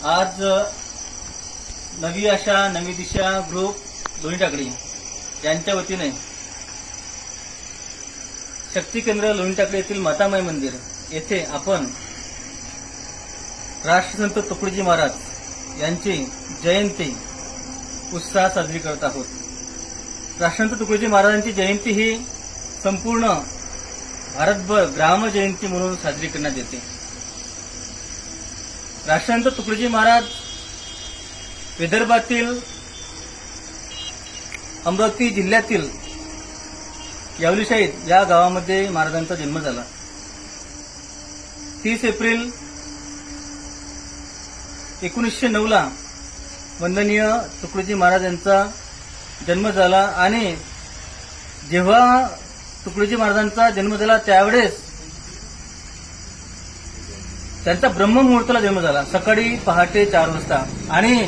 आज नवी आशा नवी दिशा ग्रुप लोणी टाकळी यांच्या वतीने शक्ती केंद्र लोणी टाकळी येथील मातामाई मंदिर येथे आपण राष्ट्रसंत तुकडोजी महाराज यांची जयंती उत्साहात साजरी करत आहोत. राष्ट्रसंत तुकडोजी महाराजांची जयंती ही संपूर्ण भारतभर ग्राम जयंती म्हणून साजरी करण्यात येते. राष्ट्रसंत तुकडोजी महाराज विदर्भातील अमरावती जिल्ह्यातील यावलीशाहीद या गावामध्ये महाराजांचा जन्म झाला. 30 एप्रिल 1909 ला वंदनीय तुकडोजी महाराज यांचा जन्म झाला आणि जेव्हा तुकडोजी महाराजांचा जन्म झाला त्यावेळेस त्यांचा ब्रह्ममुहूर्ताला जन्म झाला, सकाळी पहाटे 4 वाजता. आणि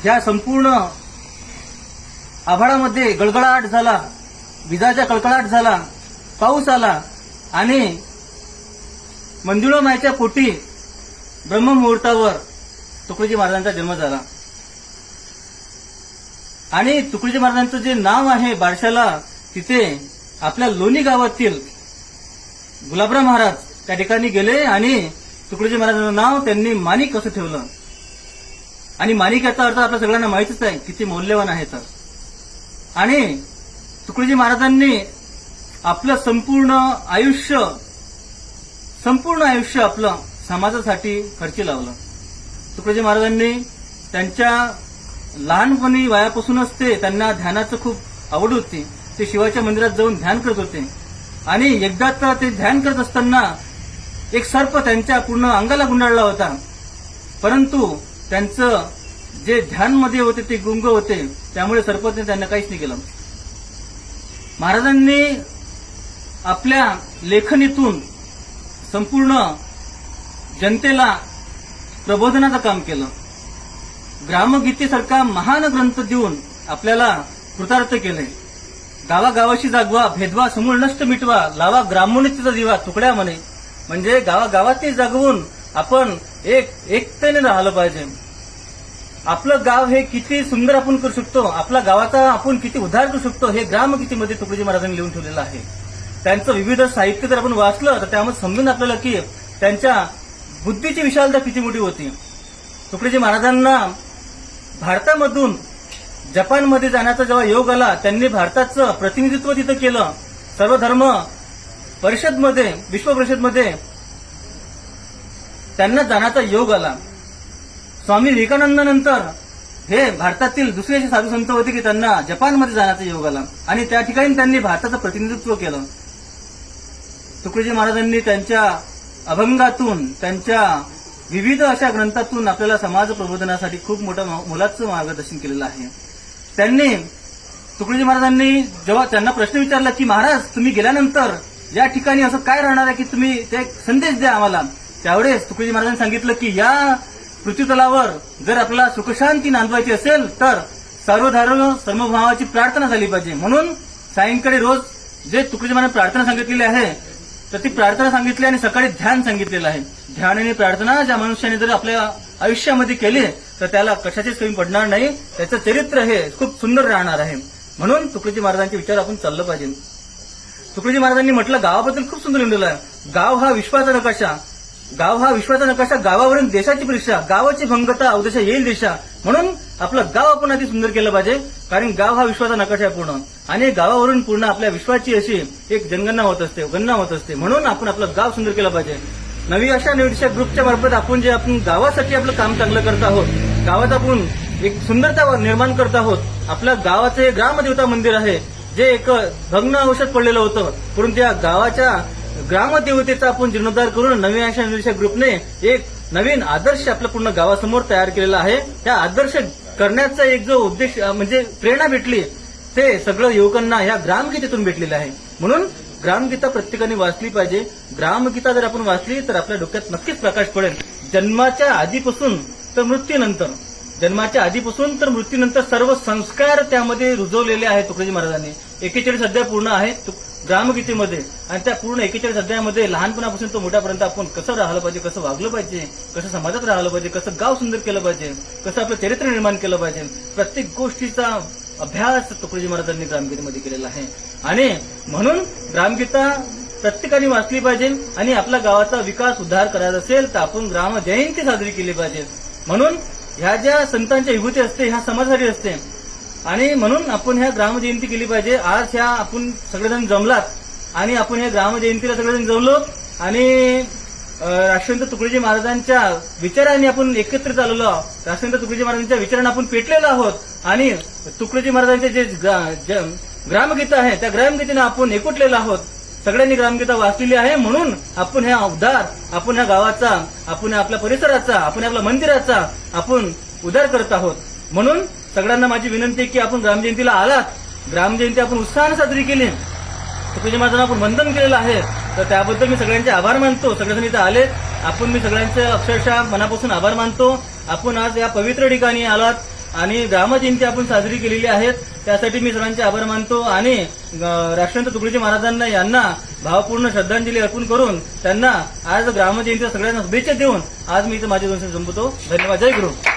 ह्या संपूर्ण आभाळामध्ये गळगळाट झाला, विजाचा कळकळाट झाला, पाऊस आला आणि मंजुळामाईच्या पोटी ब्रह्ममुहूर्तावर तुकडोजी महाराजांचा जन्म झाला. आणि तुकडोजी महाराजांचं जे नाव आहे बारशाला, तिथे आपल्या लोणी गावातील गुलाबराव महाराज त्या ठिकाणी गेले आणि तुकडोजी महाराजांचं नाव त्यांनी माणिक असं ठेवलं. आणि माणिक याचा अर्थ आपल्या सगळ्यांना माहितीच आहे किती मौल्यवान आहे तर. आणि तुकडोजी महाराजांनी आपलं संपूर्ण आयुष्य आपलं समाजासाठी खर्ची लावलं. तुकडोजी महाराजांनी त्यांच्या लहानपणी वयापासूनच त्यांना ध्यानाचं खूप आवड होती. ते शिवाच्या मंदिरात जाऊन ध्यान करत होते. आणि एकदा तर ते ध्यान करत असताना एक सर्प त्यांच्या पूर्ण अंगाला गुंडाळला होता. परंतु त्यांचं जे ध्यानमध्ये होते ते गुंग होते, त्यामुळे सर्पाने त्यांना काहीच नाही केलं. महाराजांनी आपल्या लेखणीतून संपूर्ण जनतेला प्रबोधनाचं काम केलं. ग्रामगीतेसारखा महान ग्रंथ देऊन आपल्याला कृतार्थ केले. गावागावाशी जागवा, भेदवा समूळ नष्ट मिटवा, लावा ग्रामोन्नतीचा दिवा तुकड्या म्हणे. म्हणजे गावागावातही जागवून आपण एकतेने राहिलं पाहिजे. आपलं गाव हे किती सुंदर आपण करू शकतो, आपल्या गावाचा आपण किती उद्धार करू शकतो, हे ग्रामगीतेमध्ये तुकडोजी महाराजांनी लिहून ठेवलेलं आहे. त्यांचं विविध साहित्य जर आपण वाचलं तर त्यामध्ये समजून आपल्याला की त्यांच्या बुद्धीची विशालता किती मोठी होती. तुकडोजी महाराजांना भारतामधून जपानमध्ये जाण्याचा जेव्हा योग आला, त्यांनी भारताचं प्रतिनिधित्व तिथं केलं. सर्वधर्म परिषदमध्ये, विश्व परिषदमध्ये त्यांना जाण्याचा योग आला. स्वामी विवेकानंदानंतर हे भारतातील दुसरे असे साधू संत होते की त्यांना जपानमध्ये जाण्याचा योग आला आणि त्या ठिकाणी त्यांनी भारताचं प्रतिनिधित्व केलं. तुकडोजी महाराजांनी त्यांच्या अभंगातून, त्यांच्या विविध अशा ग्रंथातून आपल्याला समाज प्रबोधनासाठी खूप मोलाचं मार्गदर्शन केलेलं आहे. त्यांनी तुकडोजी महाराजांनी जेव्हा त्यांना प्रश्न विचारला की महाराज तुम्ही गेल्यानंतर या ठिकाणी असं काय राहणार आहे की तुम्ही ते संदेश द्या आम्हाला, त्यावेळेस तुकडोजी महाराजांनी सांगितलं की या पृथ्वीतलावर जर आपल्याला सुखशांती नांदवायची असेल तर सर्वधर्म समभावाची प्रार्थना झाली पाहिजे. म्हणून सायंकाळी रोज जे तुकडोजी महाराज प्रार्थना सांगितलेली आहे तर ती प्रार्थना सांगितली आणि सकाळी ध्यान सांगितलेलं आहे. ध्यान आणि प्रार्थना ज्या मनुष्याने जर आपल्या आयुष्यामध्ये केली तर त्याला कशाचीच कमी पडणार नाही, त्याचं चरित्र हे खूप सुंदर राहणार आहे. म्हणून तुकडोजी महाराजांचे विचार आपण चाललं पाहिजे. तुकडोजी महाराजांनी म्हटलं गावाबद्दल खूप सुंदर लिहिलेलं आहे. गाव हा विश्वाचा नकाशा, गावावरून देशाची परीक्षा, गावाची भंगता अवदेशा येईल दिशा. म्हणून आपलं गाव आपण आधी सुंदर केलं पाहिजे, कारण गाव हा विश्वाचा नकाशा आहे पूर्ण. आणि गावावरून पूर्ण आपल्या विश्वाची अशी एक जनगणना होत असते, गणना होत असते. म्हणून आपण आपलं गाव सुंदर केलं पाहिजे. नवी आशा नवी दिशा ग्रुपच्या मार्फत आपण जे आपण गावासाठी आपलं काम चांगलं करत आहोत, गावात आपण एक सुंदरता निर्माण करत आहोत. आपल्या गावाचं हे ग्रामदेवता मंदिर आहे जे एक भग्न अवस्थेत पडलेलं होतं, परंतु त्या गावाच्या ग्रामदेवतेचा आपण जीर्णोद्धार करून नवी आशा नवी दिशा ग्रुपने एक नवीन आदर्श आपल्या पूर्ण गावासमोर तयार केलेला आहे. त्या आदर्श करण्याचा एक जो उद्देश म्हणजे प्रेरणा भेटली ते सगळं युवकांना ह्या ग्रामगीतेतून भेटलेलं आहे. म्हणून ग्रामगीता प्रत्येकाने वाचली पाहिजे. ग्रामगीता जर आपण वाचली तर आपल्या डोक्यात नक्कीच प्रकाश पडेल. जन्माच्या आधीपासून तर मृत्यूनंतर सर्व संस्कार त्यामध्ये रुजवलेले आहेत तुकडोजी महाराजांनी. 41 अध्याय पूर्ण आहेत. ग्रामगीतेमध्ये आणि त्या पूर्ण 41 अध्यायामध्ये लहानपणापासून तो मोठ्यापर्यंत आपण कसं राहिलं पाहिजे, कसं वागलं पाहिजे, कसं समाजात राहिलं पाहिजे, कसं गाव सुंदर केलं पाहिजे, कसं आपलं चरित्र निर्माण केलं पाहिजे, प्रत्येक गोष्टीचा अभ्यास तुकडोजी महाराजांनी ग्रामगीतेमध्ये केलेला आहे. आणि म्हणून ग्रामगीता प्रत्येकाने वाचली पाहिजे. आणि आपल्या गावाचा विकास उद्धार करायचा असेल तर आपण ग्राम जयंती साजरी केली पाहिजे. म्हणून ह्या ज्या संतांच्या विभूती असते ह्या समाजासाठी असते आणि म्हणून आपण ह्या ग्रामजयंती केली पाहिजे. आज ह्या आपण सगळेजण जमलात आणि आपण ह्या ग्रामजयंतीला सगळेजण जमलो आणि राष्ट्रसंत तुकडोजी महाराजांच्या विचारांनी आपण एकत्रित आलेलो आहोत. राष्ट्रसंत तुकडोजी महाराजांच्या विचारांना आपण पेटलेलो आहोत आणि तुकडोजी महाराजांचे जे ग्रामगीता आहे त्या ग्रामगीतेने आपण एकवटलेलो आहोत. सगळ्यांनी ग्रामगीता वाचलेली आहे. म्हणून आपण ह्या उद्धार, आपण ह्या गावाचा, आपण आपल्या परिसराचा, आपण आपल्या मंदिराचा आपण उद्धार करत आहोत. म्हणून सगळ्यांना माझी विनंती आहे की आपण ग्रामजयंतीला आलात, ग्रामजयंती आपण उत्साहाने साजरी केली, तुकडोजी महाराजांना आपण वंदन केलेलं आहे. तर त्याबद्दल मी सगळ्यांचे आभार मानतो. सगळेजण इथे आले, आपण मी सगळ्यांचे अक्षरशः मनापासून आभार मानतो. आपण आज या पवित्र ठिकाणी आलात आणि ग्रामजयंती आपण साजरी केलेली आहे त्यासाठी मी सर्वांचे आभार मानतो. आणि राष्ट्रसंत तुकडोजी महाराजांना यांना भावपूर्ण श्रद्धांजली अर्पण करून त्यांना आज ग्रामजयंतीच्या सगळ्यांना शुभेच्छा देऊन आज मी इथे माझे 2 शब्द संपवतो. धन्यवाद. जय गुरु.